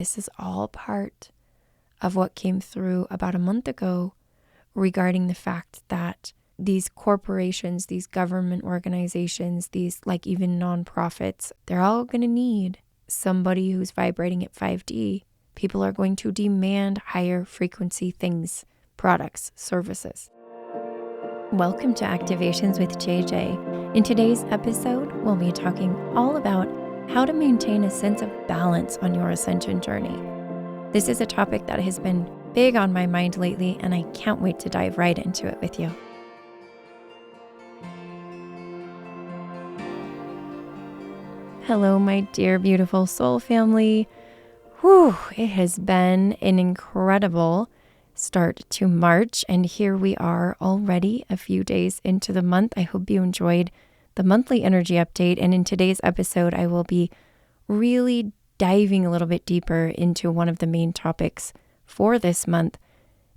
This is all part of what came through about a month ago regarding the fact that these corporations, these government organizations, these like even nonprofits, they're all going to need somebody who's vibrating at 5D. People are going to demand higher frequency things, products, services. Welcome to Activations with JJ. In today's episode, we'll be talking all about how to maintain a sense of balance on your ascension journey. This is a topic that has been big on my mind lately, and I can't wait to dive right into it with you. Hello, my dear, beautiful soul family. Whew, it has been an incredible start to March, and here we are already a few days into the month. I hope you enjoyed the monthly energy update, and in today's episode, I will be really diving a little bit deeper into one of the main topics for this month.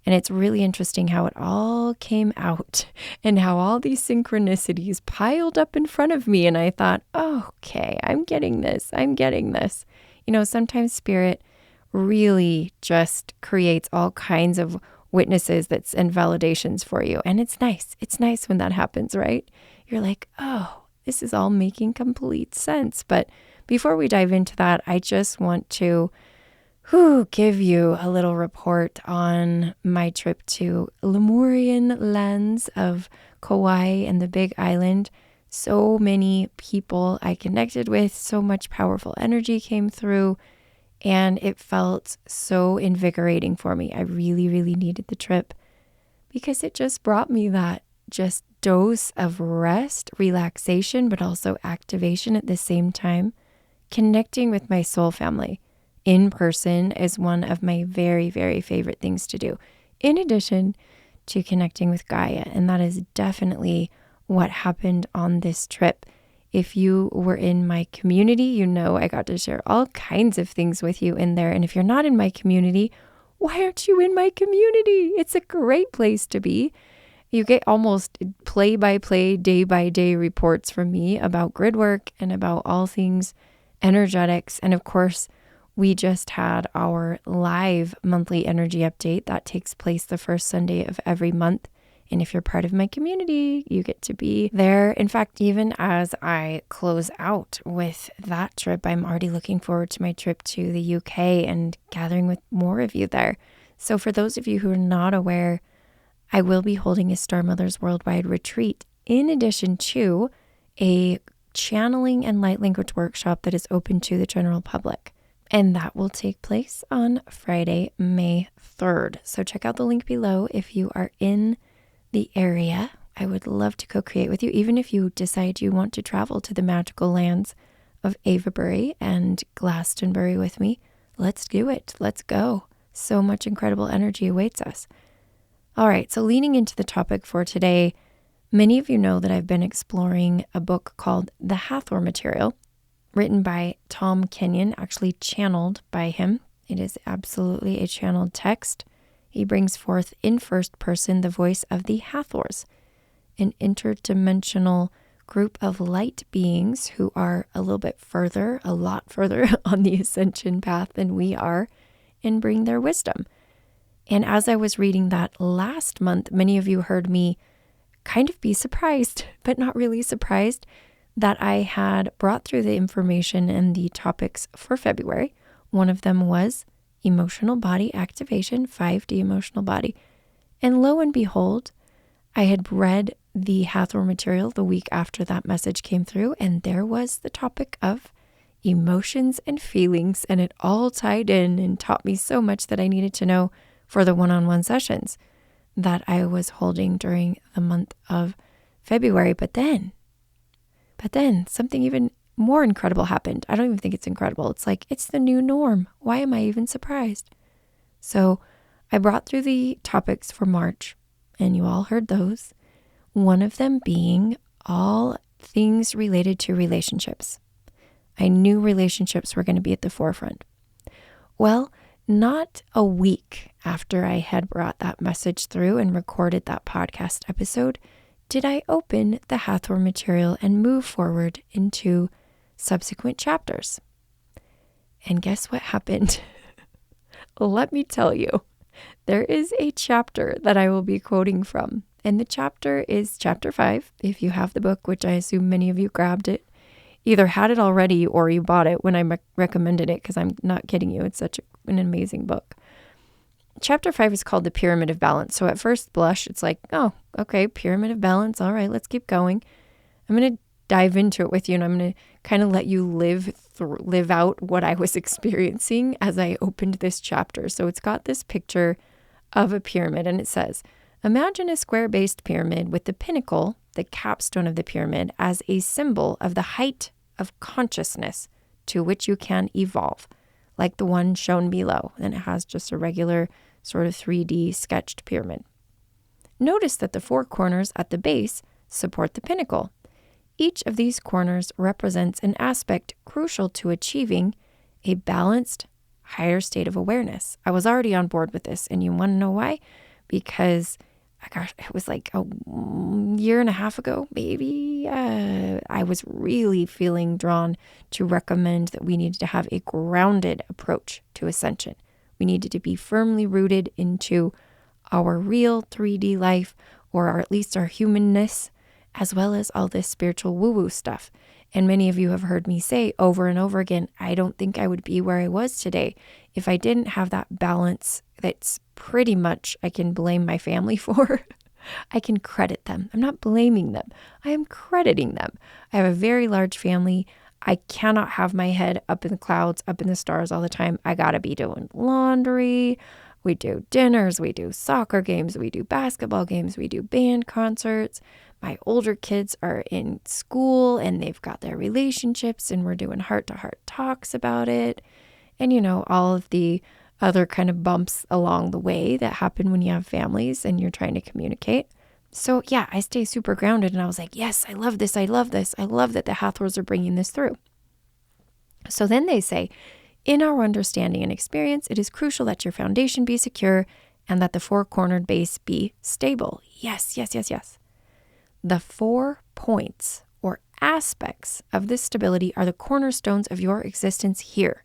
And it's really interesting how it all came out and how all these synchronicities piled up in front of me. And I thought, oh, okay, I'm getting this. You know, sometimes spirit really just creates all kinds of witnesses and validations for you. And it's nice. It's nice when that happens, right? You're like, oh, this is all making complete sense. But before we dive into that, I just want to give you a little report on my trip to Lemurian lands of Kauai and the Big Island. So many people I connected with, so much powerful energy came through, and it felt so invigorating for me. I really, really needed the trip because it just brought me that just dose of rest, relaxation, but also activation at the same time. Connecting with my soul family in person is one of my very, very favorite things to do, in addition to connecting with Gaia. And that is definitely what happened on this trip. If you were in my community, you know I got to share all kinds of things with you in there. And if you're not in my community, why aren't you in my community? It's a great place to be. You get almost play-by-play, day-by-day reports from me about grid work and about all things energetics. And of course, we just had our live monthly energy update that takes place the first Sunday of every month. And if you're part of my community, you get to be there. In fact, even as I close out with that trip, I'm already looking forward to my trip to the UK and gathering with more of you there. So for those of you who are not aware, I will be holding a Star Mothers Worldwide retreat in addition to a channeling and light language workshop that is open to the general public. And that will take place on Friday, May 3rd. So check out the link below if you are in the area. I would love to co-create with you, even if you decide you want to travel to the magical lands of Avebury and Glastonbury with me. Let's do it. Let's go. So much incredible energy awaits us. All right, so leaning into the topic for today, many of you know that I've been exploring a book called The Hathor Material, written by Tom Kenyon, actually channeled by him. It is absolutely a channeled text. He brings forth in first person the voice of the Hathors, an interdimensional group of light beings who are a lot further on the ascension path than we are, and bring their wisdom. And as I was reading that last month, many of you heard me kind of be surprised, but not really surprised, that I had brought through the information and the topics for February. One of them was emotional body activation, 5D emotional body. And lo and behold, I had read the Hathor Material the week after that message came through, and there was the topic of emotions and feelings, and it all tied in and taught me so much that I needed to know for the one-on-one sessions that I was holding during the month of February. But then something even more incredible happened. I don't even think it's incredible. It's like, it's the new norm. Why am I even surprised? So I brought through the topics for March, and you all heard those. One of them being all things related to relationships. I knew relationships were going to be at the forefront. Well, not a week after I had brought that message through and recorded that podcast episode, did I open the Hathor Material and move forward into subsequent chapters. And guess what happened? let me tell you, there is a chapter that I will be quoting from. And the chapter is chapter 5. If you have the book, which I assume many of you grabbed it, either had it already or you bought it when I recommended it, because I'm not kidding you. It's such an amazing book. Chapter 5 is called The Pyramid of Balance. So at first blush, it's like, oh, okay, Pyramid of Balance. All right, let's keep going. I'm going to dive into it with you, and I'm going to kind of let you live out what I was experiencing as I opened this chapter. So it's got this picture of a pyramid, and it says, imagine a square-based pyramid with the pinnacle, the capstone of the pyramid, as a symbol of the height of consciousness to which you can evolve, like the one shown below. And it has just a regular sort of 3D sketched pyramid. Notice that the 4 corners at the base support the pinnacle. Each of these corners represents an aspect crucial to achieving a balanced, higher state of awareness. I was already on board with this, and you want to know why? Because it was like a year and a half ago, maybe. I was really feeling drawn to recommend that we needed to have a grounded approach to ascension. We needed to be firmly rooted into our real 3D life, or at least our humanness, as well as all this spiritual woo-woo stuff. And many of you have heard me say over and over again, I don't think I would be where I was today if I didn't have that balance that's pretty much I can blame my family for. I can credit them. I'm not blaming them. I am crediting them. I have a very large family. I cannot have my head up in the clouds, up in the stars all the time. I got to be doing laundry. We do dinners. We do soccer games. We do basketball games. We do band concerts. My older kids are in school and they've got their relationships and we're doing heart-to-heart talks about it. And, all of the other kind of bumps along the way that happen when you have families and you're trying to communicate. So yeah, I stay super grounded and I was like, yes, I love this. I love this. I love that the Hathors are bringing this through. So then they say, in our understanding and experience, it is crucial that your foundation be secure and that the 4-cornered base be stable. Yes, yes, yes, yes. The 4 points or aspects of this stability are the cornerstones of your existence here.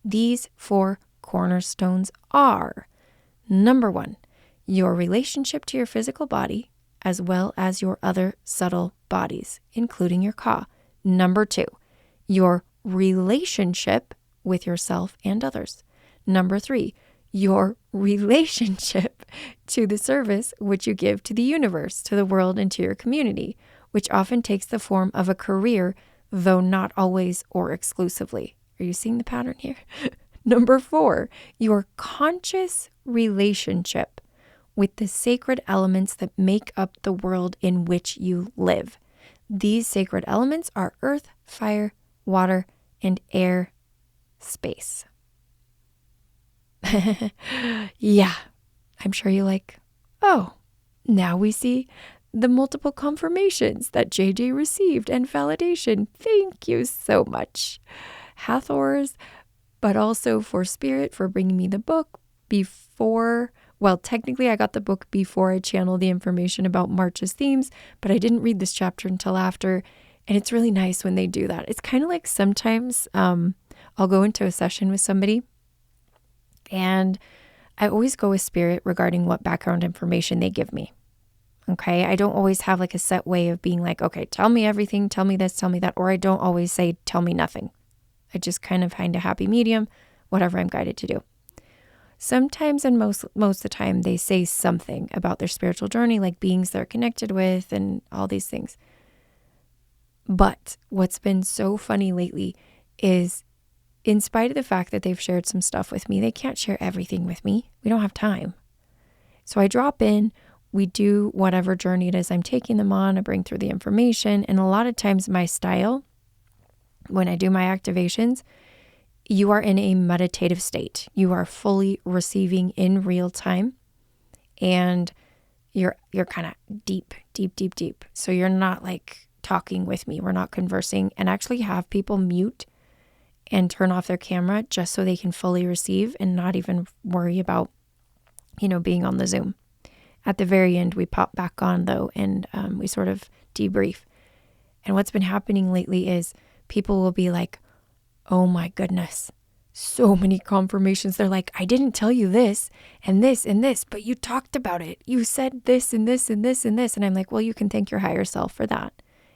These 4 cornerstones are, number 1, your relationship to your physical body, as well as your other subtle bodies, including your ka. Number 2, your relationship with yourself and others. Number 3, your relationship to the service which you give to the universe, to the world, and to your community, which often takes the form of a career, though not always or exclusively. Are you seeing the pattern here? Number 4, your conscious relationship with the sacred elements that make up the world in which you live. These sacred elements are earth, fire, water, and air, space. Yeah, I'm sure you're like, oh, now we see the multiple confirmations that JJ received and validation. Thank you so much, Hathors, but also for Spirit for bringing me the book before. Well, technically I got the book before I channeled the information about March's themes, but I didn't read this chapter until after. And it's really nice when they do that. It's kind of like sometimes I'll go into a session with somebody and I always go with Spirit regarding what background information they give me. Okay. I don't always have like a set way of being like, okay, tell me everything, tell me this, tell me that. Or I don't always say, tell me nothing. I just kind of find a happy medium, whatever I'm guided to do. Sometimes, and most of the time, they say something about their spiritual journey, like beings they're connected with and all these things. But what's been so funny lately is, in spite of the fact that they've shared some stuff with me, they can't share everything with me. We don't have time. So I drop in, we do whatever journey it is I'm taking them on, I bring through the information. And a lot of times my style, when I do my activations, you are in a meditative state. You are fully receiving in real time. And you're kind of deep. So you're not like talking with me. We're not conversing. And actually have people mute and turn off their camera just so they can fully receive and not even worry about, being on the Zoom. At the very end, we pop back on though, and we sort of debrief. And what's been happening lately is people will be like, oh my goodness, so many confirmations. They're like, I didn't tell you this and this and this, but you talked about it. You said this and this and this and this. And I'm like, well, you can thank your higher self for that.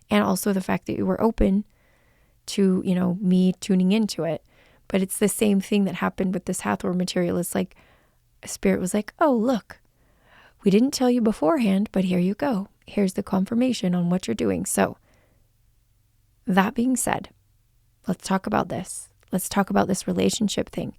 And also the fact that you were open to, me tuning into it. But it's the same thing that happened with this Hathor material. It's like Spirit was like, oh, look, we didn't tell you beforehand, but here you go. Here's the confirmation on what you're doing. So that being said, let's talk about this. Let's talk about this relationship thing.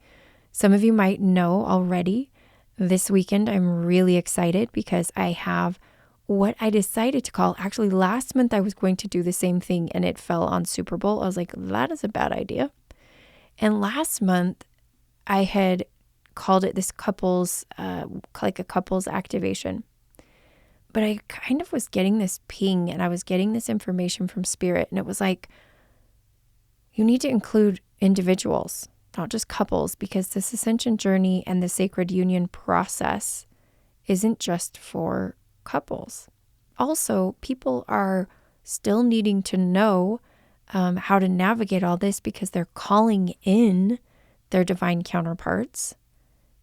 Some of you might know already, this weekend I'm really excited because I have what I decided to call, actually last month I was going to do the same thing and it fell on Super Bowl. I was like, that is a bad idea. And last month I had called it this couples, like a couples activation. But I kind of was getting this ping and I was getting this information from Spirit. And it was like, you need to include individuals, not just couples, because this ascension journey and the sacred union process isn't just for couples. Also, people are still needing to know how to navigate all this because they're calling in their divine counterparts.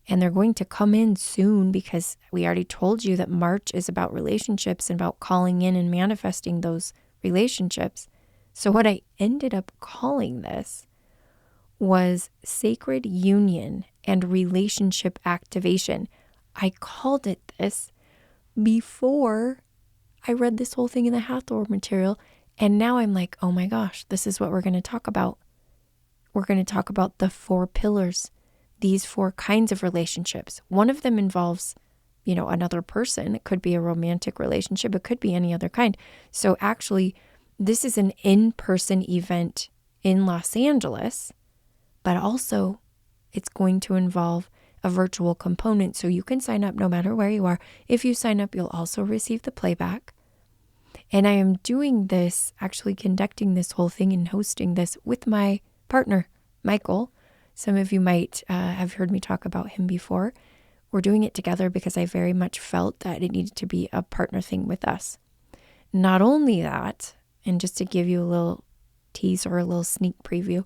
And they're going to come in soon because we already told you that March is about relationships and about calling in and manifesting those relationships. So what I ended up calling this was sacred union and relationship activation. I called it this before I read this whole thing in the Hathor material. And now I'm like, oh my gosh, this is what we're going to talk about. We're going to talk about the 4 pillars. These 4 kinds of relationships. One of them involves, another person. It could be a romantic relationship. It could be any other kind. So actually, this is an in-person event in Los Angeles, but also it's going to involve a virtual component. So you can sign up no matter where you are. If you sign up, you'll also receive the playback. And I am doing this, actually conducting this whole thing and hosting this with my partner, Michael. Some of you might have heard me talk about him before. We're doing it together because I very much felt that it needed to be a partner thing with us. Not only that, and just to give you a little tease or a little sneak preview,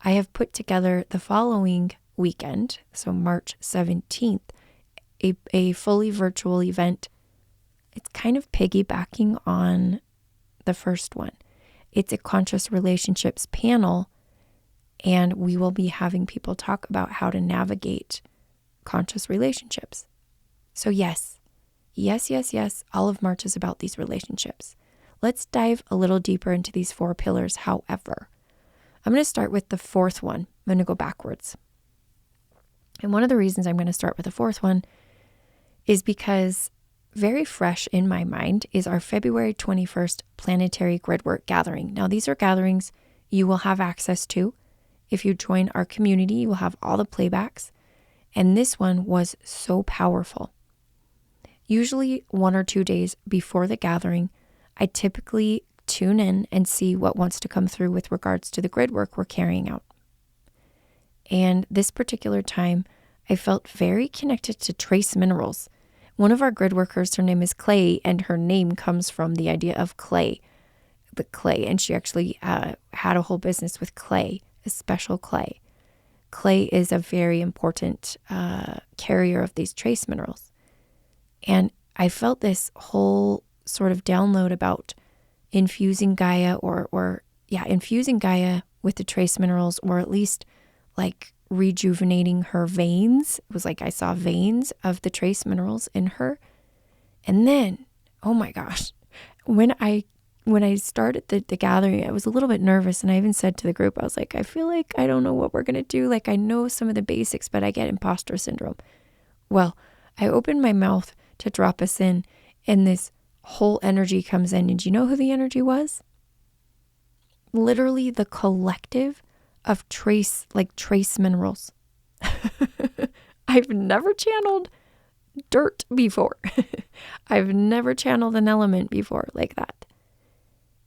I have put together the following weekend, so March 17th, a fully virtual event. It's kind of piggybacking on the first one. It's a conscious relationships panel. And we will be having people talk about how to navigate conscious relationships. So yes, all of March is about these relationships. Let's dive a little deeper into these 4 pillars. However, I'm going to start with the 4th one. I'm going to go backwards. And one of the reasons I'm going to start with the 4th one is because very fresh in my mind is our February 21st planetary gridwork gathering. Now, these are gatherings you will have access to. If you join our community, you will have all the playbacks. And this one was so powerful. Usually 1 or 2 days before the gathering, I typically tune in and see what wants to come through with regards to the grid work we're carrying out. And this particular time, I felt very connected to trace minerals. One of our grid workers, her name is Clay, and her name comes from the idea of clay, the clay. And she actually had a whole business with clay. A special clay. Clay is a very important carrier of these trace minerals. And I felt this whole sort of download about infusing Gaia infusing Gaia with the trace minerals, or at least like rejuvenating her veins. It was like I saw veins of the trace minerals in her. And then, oh my gosh, when I started the gathering, I was a little bit nervous, and I even said to the group, I was like, I feel like I don't know what we're going to do. Like, I know some of the basics, but I get imposter syndrome. Well, I opened my mouth to drop us in, and this whole energy comes in. And do you know who the energy was? Literally the collective of trace minerals. I've never channeled dirt before. I've never channeled an element before like that.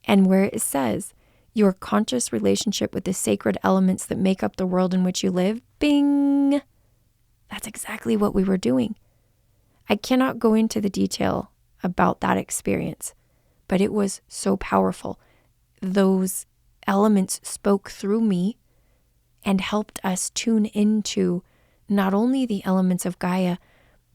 And where it says your conscious relationship with the sacred elements that make up the world in which you live, bing, that's exactly what we were doing. I cannot go into the detail about that experience, but it was so powerful. Those elements spoke through me, and helped us tune into not only the elements of Gaia,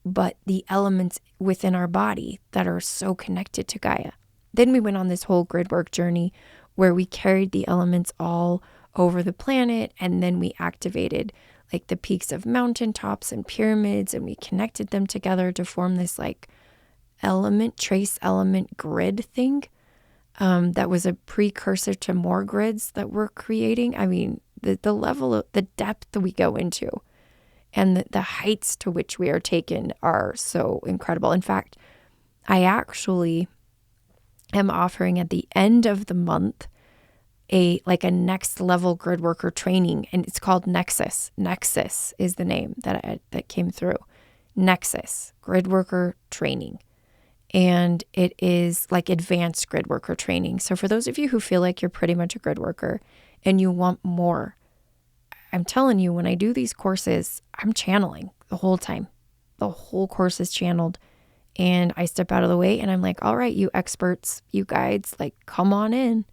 but the elements within our body that are so connected to Gaia. Then we went on this whole grid work journey where we carried the elements all over the planet, and then we activated like the peaks of mountaintops and pyramids, and we connected them together to form this like trace element grid thing. That was a precursor to more grids that we're creating. I mean, the level of the depth that we go into and the heights to which we are taken are so incredible. In fact, I actually am offering at the end of the month a next level grid worker training, and it's called Nexus. Nexus is the name that came through. Nexus grid worker training. And it is like advanced grid worker training. So for those of you who feel like you're pretty much a grid worker and you want more, I'm telling you, when I do these courses, I'm channeling the whole time. The whole course is channeled, and I step out of the way and I'm like, all right, you experts, you guides, like, come on in.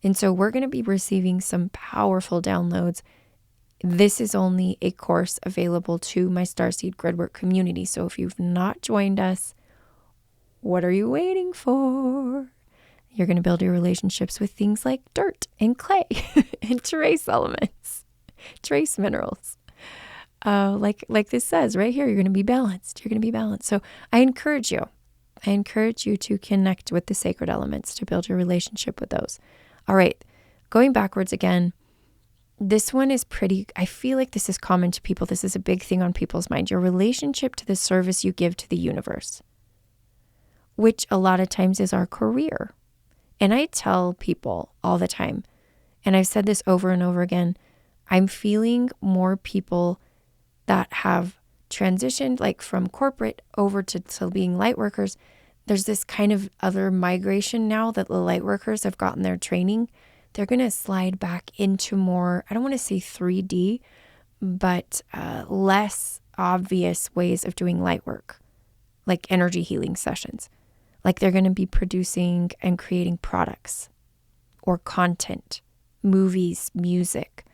And so we're going to be receiving some powerful downloads. This is only a course available to my Starseed Gridwork community. So if you've not joined us, what are you waiting for? You're going to build your relationships with things like dirt and clay and trace elements, trace minerals. Like this says right here, you're going to be balanced. You're going to be balanced. So I encourage you to connect with the sacred elements, to build your relationship with those. All right, going backwards again, this one is I feel like this is common to people. This is a big thing on people's mind. Your relationship to the service you give to the universe, which a lot of times is our career. And I tell people all the time, and I've said this over and over again, I'm feeling more people that have transitioned like from corporate over to being light workers. There's this kind of other migration now that the light workers have gotten their training. They're going to slide back into more, I don't want to say 3D, but less obvious ways of doing light work, like energy healing sessions. Like they're going to be producing and creating products or content, movies, music.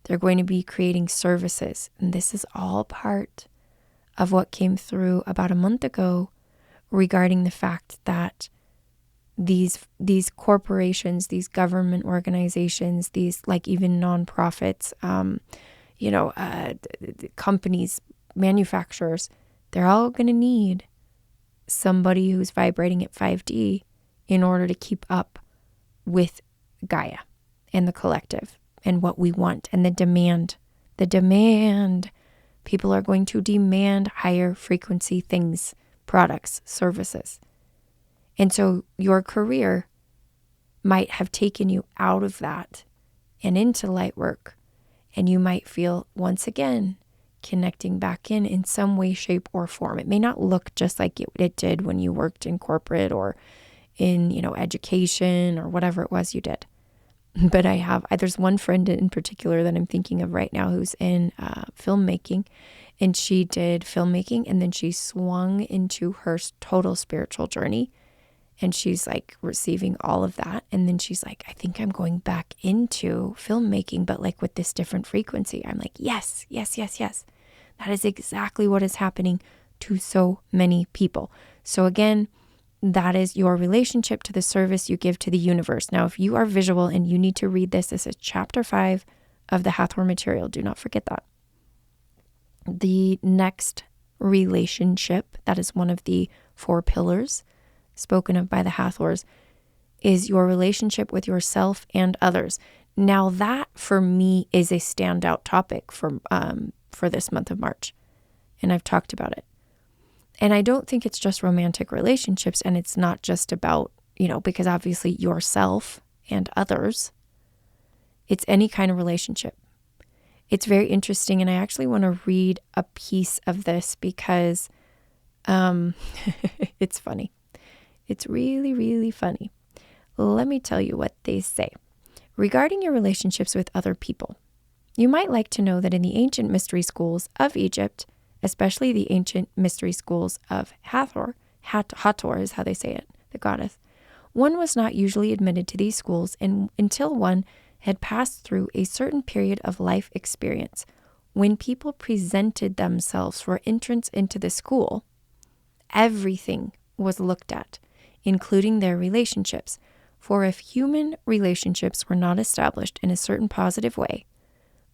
They're going to be creating services. And this is all part of what came through about a month ago regarding the fact that these corporations, these government organizations, these like even nonprofits, companies, manufacturers, they're all going to need somebody who's vibrating at 5D in order to keep up with Gaia and the collective and what we want and the demand. People are going to demand higher frequency things, products, services. And so your career might have taken you out of that and into light work. And you might feel once again connecting back in some way, shape, or form. It may not look just like it did when you worked in corporate or in, education or whatever it was you did. But there's one friend in particular that I'm thinking of right now who's in filmmaking, and she did filmmaking and then she swung into her total spiritual journey, and she's like receiving all of that. And then she's like, I think I'm going back into filmmaking, but like with this different frequency. I'm like, yes. That is exactly what is happening to so many people. So again, that is your relationship to the service you give to the universe. Now, if you are visual and you need to read this is chapter 5 of the Hathor Material. Do not forget that. The next relationship, that is one of the 4 pillars spoken of by the Hathors, is your relationship with yourself and others. Now, that for me is a standout topic for this month of March, and I've talked about it. And I don't think it's just romantic relationships, and it's not just about, because obviously yourself and others, it's any kind of relationship. It's very interesting, and I actually want to read a piece of this because it's funny. It's really, really funny. Let me tell you what they say. Regarding your relationships with other people, you might like to know that in the ancient mystery schools of Egypt, especially the ancient mystery schools of Hathor is how they say it, the goddess, one was not usually admitted to these schools until one had passed through a certain period of life experience. When people presented themselves for entrance into the school, everything was looked at, including their relationships. For if human relationships were not established in a certain positive way,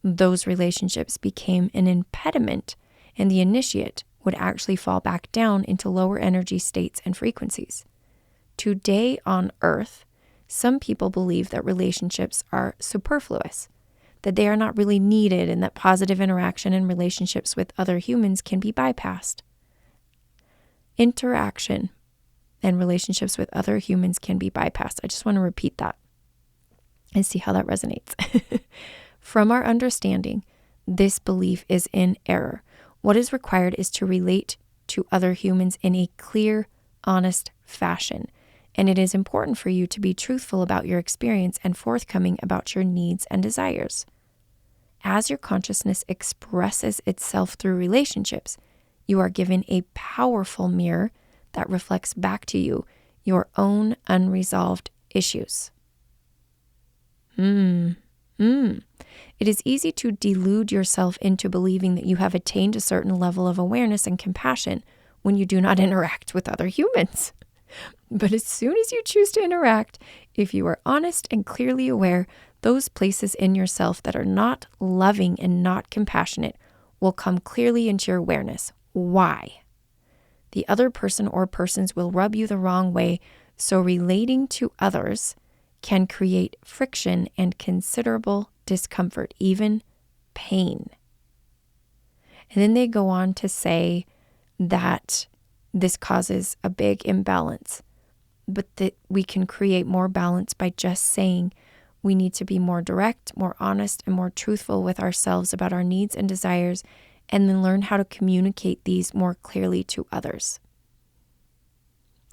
those relationships became an impediment, and the initiate would actually fall back down into lower energy states and frequencies. Today on Earth, some people believe that relationships are superfluous, that they are not really needed, and that positive interaction and relationships with other humans can be bypassed. Interaction and relationships with other humans can be bypassed. I just want to repeat that and see how that resonates. From our understanding, this belief is in error. What is required is to relate to other humans in a clear, honest fashion. And it is important for you to be truthful about your experience and forthcoming about your needs and desires. As your consciousness expresses itself through relationships, you are given a powerful mirror that reflects back to you your own unresolved issues. It is easy to delude yourself into believing that you have attained a certain level of awareness and compassion when you do not interact with other humans. But as soon as you choose to interact, if you are honest and clearly aware, those places in yourself that are not loving and not compassionate will come clearly into your awareness. Why? The other person or persons will rub you the wrong way, so relating to others can create friction and considerable discomfort, even pain. And then they go on to say that this causes a big imbalance, but that we can create more balance by just saying we need to be more direct, more honest, and more truthful with ourselves about our needs and desires, and then learn how to communicate these more clearly to others.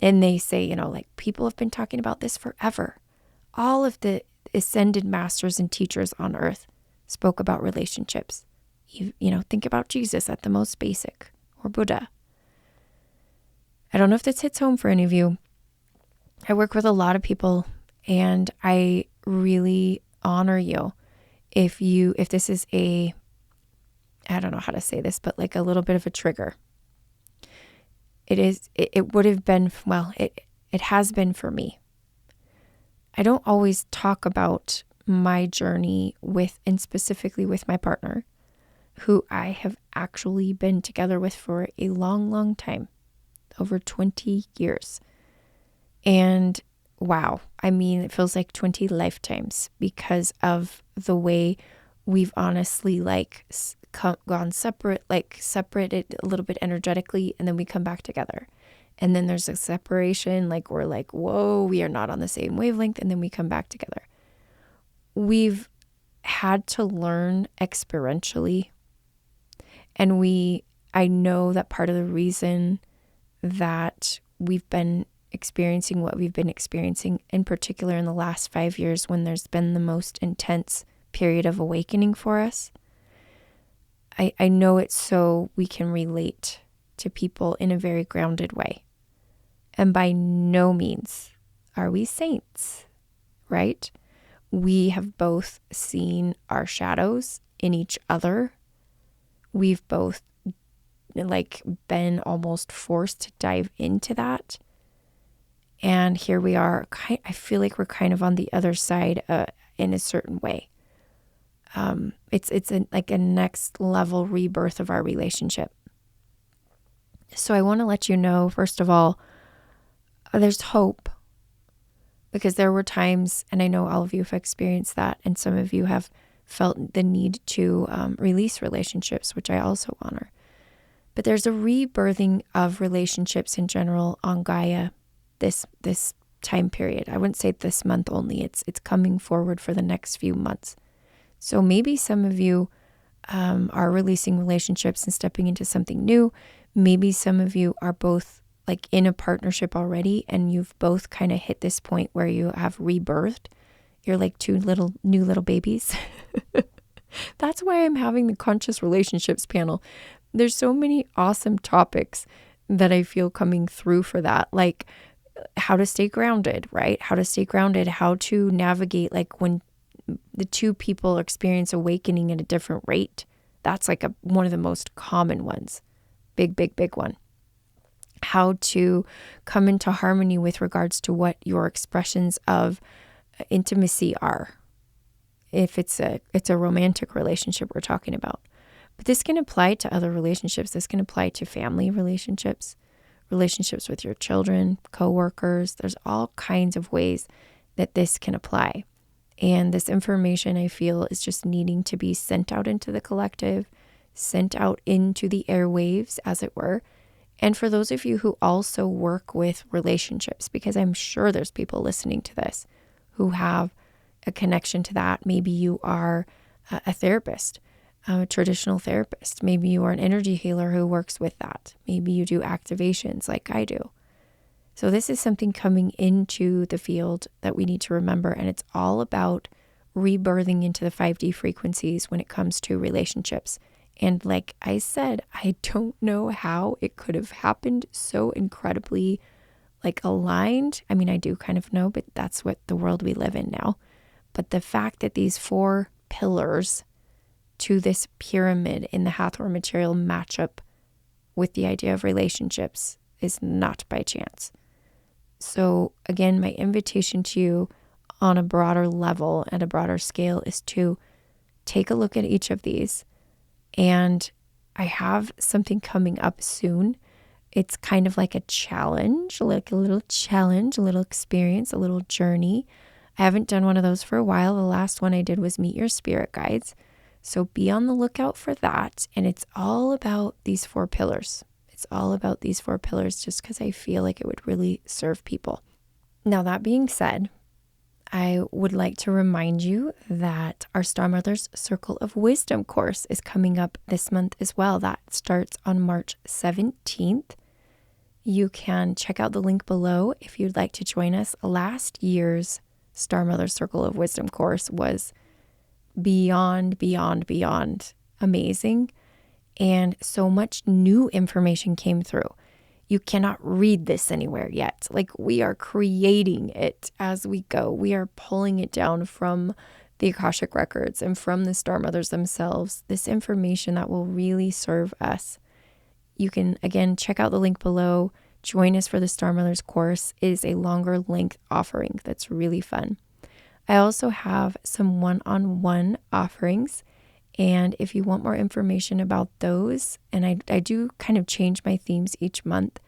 And they say, like people have been talking about this forever. All of the ascended masters and teachers on earth spoke about relationships. Think about Jesus at the most basic, or Buddha. I don't know if this hits home for any of you. I work with a lot of people, and I really honor you if this is I don't know how to say this, but like a little bit of a trigger. It would have been, it has been for me. I don't always talk about my journey and specifically with my partner, who I have actually been together with for a long, long time, over 20 years. And wow, it feels like 20 lifetimes because of the way we've honestly gone separated a little bit energetically, and then we come back together. And then there's a separation, we're like, whoa, we are not on the same wavelength, and then we come back together. We've had to learn experientially. And I know that part of the reason that we've been experiencing what we've been experiencing, in particular in the last 5 years when there's been the most intense period of awakening for us, I know it's so we can relate to people in a very grounded way. And by no means are we saints, right? We have both seen our shadows in each other. We've both been almost forced to dive into that. And here we are. I feel like we're kind of on the other side in a certain way. It's a next level rebirth of our relationship. So I want to let you know, first of all, there's hope, because there were times, and I know all of you have experienced that, and some of you have felt the need to release relationships, which I also honor. But there's a rebirthing of relationships in general on Gaia this time period. I wouldn't say this month only. It's coming forward for the next few months. So maybe some of you are releasing relationships and stepping into something new. Maybe some of you are both in a partnership already, and you've both kind of hit this point where you have rebirthed. You're like two new little babies. That's why I'm having the conscious relationships panel. There's so many awesome topics that I feel coming through for that, like how to stay grounded, right? How to stay grounded, how to navigate when the two people experience awakening at a different rate. That's like one of the most common ones. Big, big, big one. How to come into harmony with regards to what your expressions of intimacy are. If it's a romantic relationship we're talking about. But this can apply to other relationships. This can apply to family relationships, relationships with your children, coworkers. There's all kinds of ways that this can apply. And this information, I feel, is just needing to be sent out into the collective, sent out into the airwaves, as it were. And for those of you who also work with relationships, because I'm sure there's people listening to this who have a connection to that. Maybe you are a therapist, a traditional therapist. Maybe you are an energy healer who works with that. Maybe you do activations like I do. So this is something coming into the field that we need to remember. And it's all about rebirthing into the 5D frequencies when it comes to relationships. And like I said, I don't know how it could have happened so incredibly aligned. I mean, I do kind of know, but that's what the world we live in now. But the fact that these 4 pillars to this pyramid in the Hathor Material match up with the idea of relationships is not by chance. So again, my invitation to you on a broader level and a broader scale is to take a look at each of these. And I have something coming up soon. It's kind of like a challenge, like a little challenge, a little experience, a little journey. I haven't done one of those for a while. The last one I did was Meet Your Spirit Guides. So be on the lookout for that. And it's all about these 4 pillars. It's all about these 4 pillars just because I feel like it would really serve people. Now, that being said, I would like to remind you that our Star Mother's Circle of Wisdom course is coming up this month as well. That starts on March 17th. You can check out the link below if you'd like to join us. Last year's Star Mother's Circle of Wisdom course was beyond amazing. And so much new information came through. You cannot read this anywhere yet. We are creating it as we go. We are pulling it down from the Akashic records and from the Star Mothers themselves. This information that will really serve us. You can, again, check out the link below. Join us for the Star Mothers course. It is a longer length offering that's really fun. I also have some one-on-one offerings. And if you want more information about those, and I do kind of change my themes each month.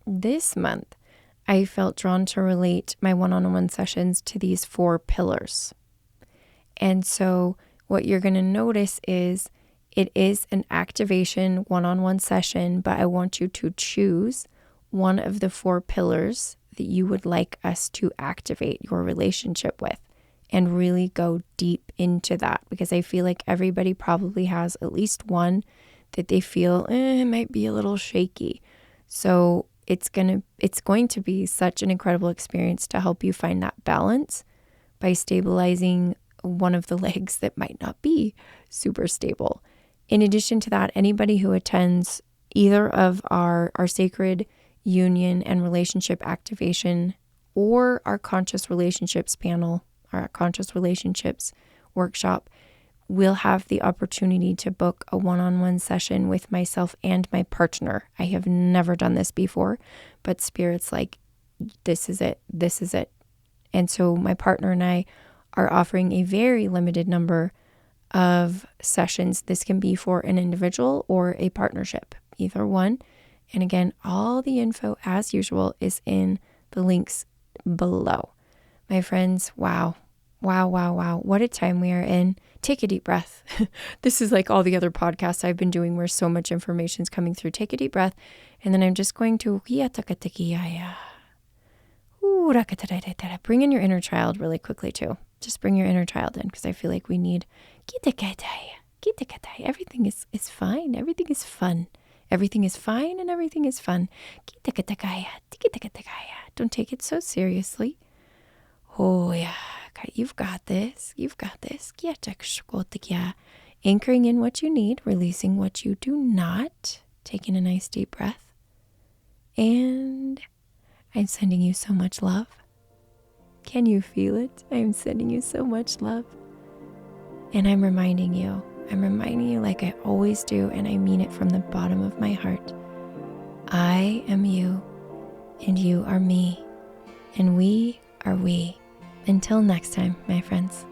This month, I felt drawn to relate my one-on-one sessions to these 4 pillars. And so what you're going to notice is it is an activation one-on-one session, but I want you to choose one of the 4 pillars that you would like us to activate your relationship with. And really go deep into that, because I feel like everybody probably has at least one that they feel it might be a little shaky. So it's going to be such an incredible experience to help you find that balance by stabilizing one of the legs that might not be super stable. In addition to that, anybody who attends either of our sacred union and relationship activation or our conscious relationships panel, our Conscious Relationships workshop, will have the opportunity to book a one-on-one session with myself and my partner. I have never done this before, but Spirit's like, this is it. And so my partner and I are offering a very limited number of sessions. This can be for an individual or a partnership, either one. And again, all the info, as usual, is in the links below. My friends, wow. What a time we are in. Take a deep breath. This is like all the other podcasts I've been doing where so much information is coming through. Take a deep breath. And then I'm just going to bring in your inner child really quickly too. Just bring your inner child in, because I feel like we need everything is fine. Everything is fun. Everything is fine and everything is fun. Don't take it so seriously. Oh yeah, you've got this. Anchoring in what you need, releasing what you do not. Taking a nice deep breath. And I'm sending you so much love. Can you feel it? I'm sending you so much love. And I'm reminding you like I always do, and I mean it from the bottom of my heart. I am you, and you are me, and we are we. Until next time, my friends.